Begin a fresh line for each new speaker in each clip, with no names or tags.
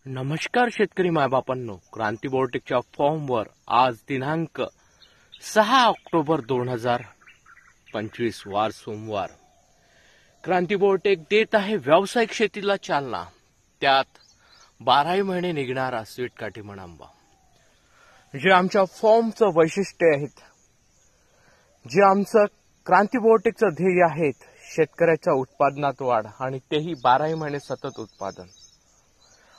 नमस्कार शेतकरी मायबापांनो, क्रांती बायोटेकच्या फॉर्मवर आज दिनांक 6 ऑक्टोबर 2025 वार सोमवार क्रांती बायोटेक देत आहे व्यावसायिक शेतीला चालना, त्यात 12 महिने निघणारा स्वीटकाठी आंबा। जे आमच्या फॉर्मचं वैशिष्ट्य आहेत, जे आमचं क्रांती बायोटेकचं ध्येय आहेत, शेतकऱ्याच्या उत्पादनात वाढ आणि तेही 12 महिने सतत उत्पादन।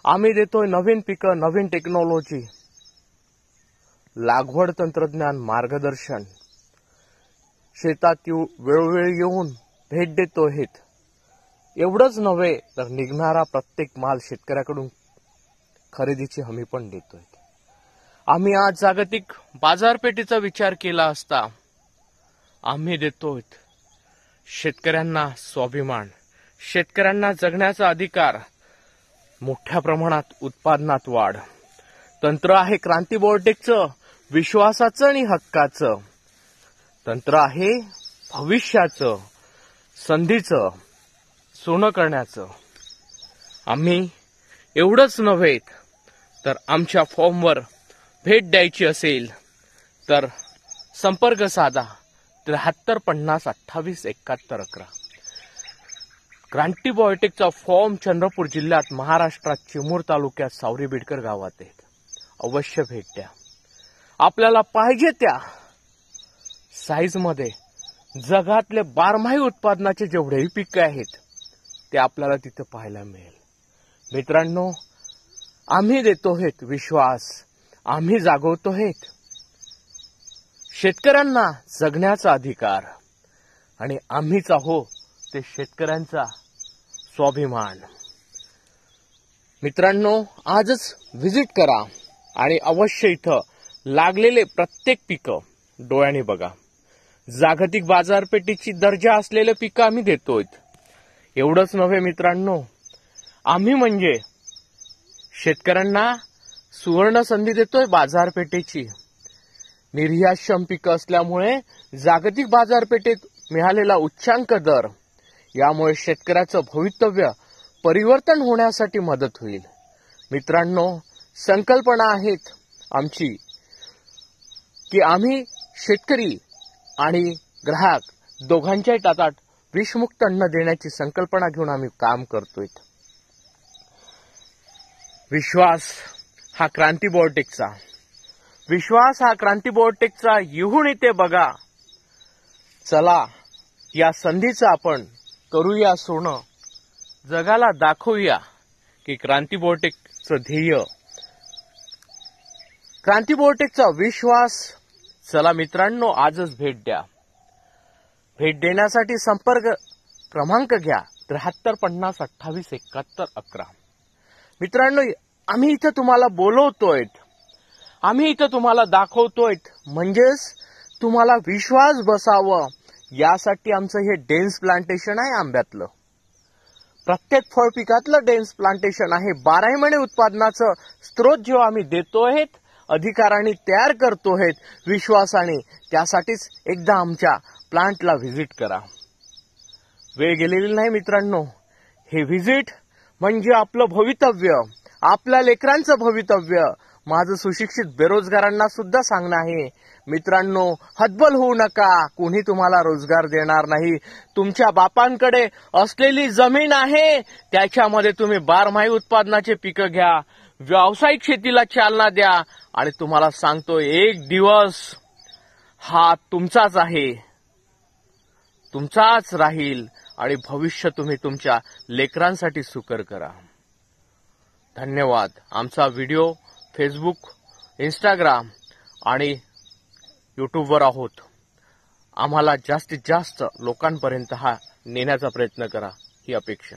आम्ही देतोय नवीन पिकं, नवीन टेक्नॉलॉजी, लागवड तंत्रज्ञान, मार्गदर्शन, शेतात वेळोवेळी येऊन भेट देतोय। एवढंच नव्हे तर निघणारा प्रत्येक माल शेतकऱ्याकडून खरेदीची हमी पण देतोय। आम्ही आज जागतिक बाजारपेठेचा विचार केला असता आम्ही देतोय शेतकऱ्यांना स्वाभिमान, शेतकऱ्यांना जगण्याचा अधिकार, मोठ्या प्रमाणात उत्पादनात वाढ। तंत्र आहे क्रांती बायोटेकचं विश्वासाचं आणि हक्काचं। तंत्र आहे भविष्याचं, संधीचं, सोनं करण्याचं। आम्ही एवढंच नव्हे तर आमच्या फॉर्मवर भेट द्यायची असेल तर संपर्क साधा 73 50 28 71 11। क्रांती बायोटेकचा फॉर्म चंद्रपूर जिल्ह्यात, महाराष्ट्रात, चिमूर तालुक्यात सावरी बिडकर गावात आहे। अवश्य भेट द्या। आपल्याला पाहिजे त्या साईजमध्ये जगातले 12माही उत्पादनाचे जेवढेही पिकं आहेत ते आपल्याला तिथे पाहायला मिळेल। मित्रांनो, आम्ही देतोय विश्वास, आम्ही जागवतोय शेतकऱ्यांना जगण्याचा अधिकार आणि आम्हीच आहो ते शेतकऱ्यांचा स्वाभिमान। मित्रांनो, आजच व्हिजिट करा आणि अवश्य इथं लागलेले प्रत्येक पिकं डोळ्यांनी बघा। जागतिक बाजारपेठेची दर्जा असलेले पिकं आम्ही देतोय। एवढंच नव्हे मित्रांनो, आम्ही म्हणजे शेतकऱ्यांना सुवर्ण संधी देतोय बाजारपेठेची। निर्यातक्षम पिकं असल्यामुळे जागतिक बाजारपेठेत मिळालेला उच्चांक दर, यामुळे शेतकऱ्याचं भवितव्य परिवर्तन होण्यासाठी मदत होईल। मित्रांनो, संकल्पना आहेत आमची की आम्ही शेतकरी आणि ग्राहक दोघांच्याही ताटात विषमुक्त अन्न देण्याची संकल्पना घेऊन आम्ही काम करतोय। विश्वास हा क्रांती बायोटेकचा, विश्वास हा क्रांती बायोटेकचा येऊन इथे बघा। चला, या संधीचं आपण करूया सोनं, जगाला दाखवूया की क्रांती बायोटेकचं ध्येय, क्रांती बायोटेकचा विश्वास। चला मित्रांनो, आजच भेट द्या। भेट देण्यासाठी संपर्क क्रमांक घ्या 73 50 28 71 11। मित्रांनो, आम्ही इथं तुम्हाला बोलवतोय, आम्ही इथं तुम्हाला दाखवतोय, म्हणजेच तुम्हाला विश्वास बसावं यासाठी आमचं हे डेन्स प्लांटेशन आहे। आंब्यातलं प्रत्येक फळ पिकातलं डेन्स प्लांटेशन आहे। 12 महिने उत्पादनाचं स्त्रोत जेव्हा आम्ही देतोय, अधिकाराने तयार करतोय विश्वासाने, त्यासाठीच एकदा आमच्या प्लांटला व्हिजिट करा। वेळ गेलेली नाही मित्रांनो, हे व्हिजिट म्हणजे आपलं भवितव्य, आपल्या लेकरांचं भवितव्य। माझं सुशिक्षित बेरोजगारांना सुद्धा सांगणं आहे, मित्रांनो, हतबल होऊ नका, कोणी तुम्हाला रोजगार देणार नाही। तुमच्या बापांकडे असलेली जमीन आहे, त्याच्यामध्ये तुम्ही 12माही उत्पादनाचे पिकं घ्या, व्यावसायिक शेतीला चालना द्या आणि तुम्हाला सांगतो, एक दिवस हा तुमचाच आहे, तुमचाच राहील आणि भविष्य तुम्ही तुमच्या लेकरांसाठी सुकर करा। धन्यवाद। आमचा व्हिडिओ फेसबुक, इंस्टाग्राम आणि यूट्यूबवर आहोत। आम्हाला जास्तीत जास्त लोकांपर्यंत हा नेण्याचा प्रयत्न करा, ही अपेक्षा।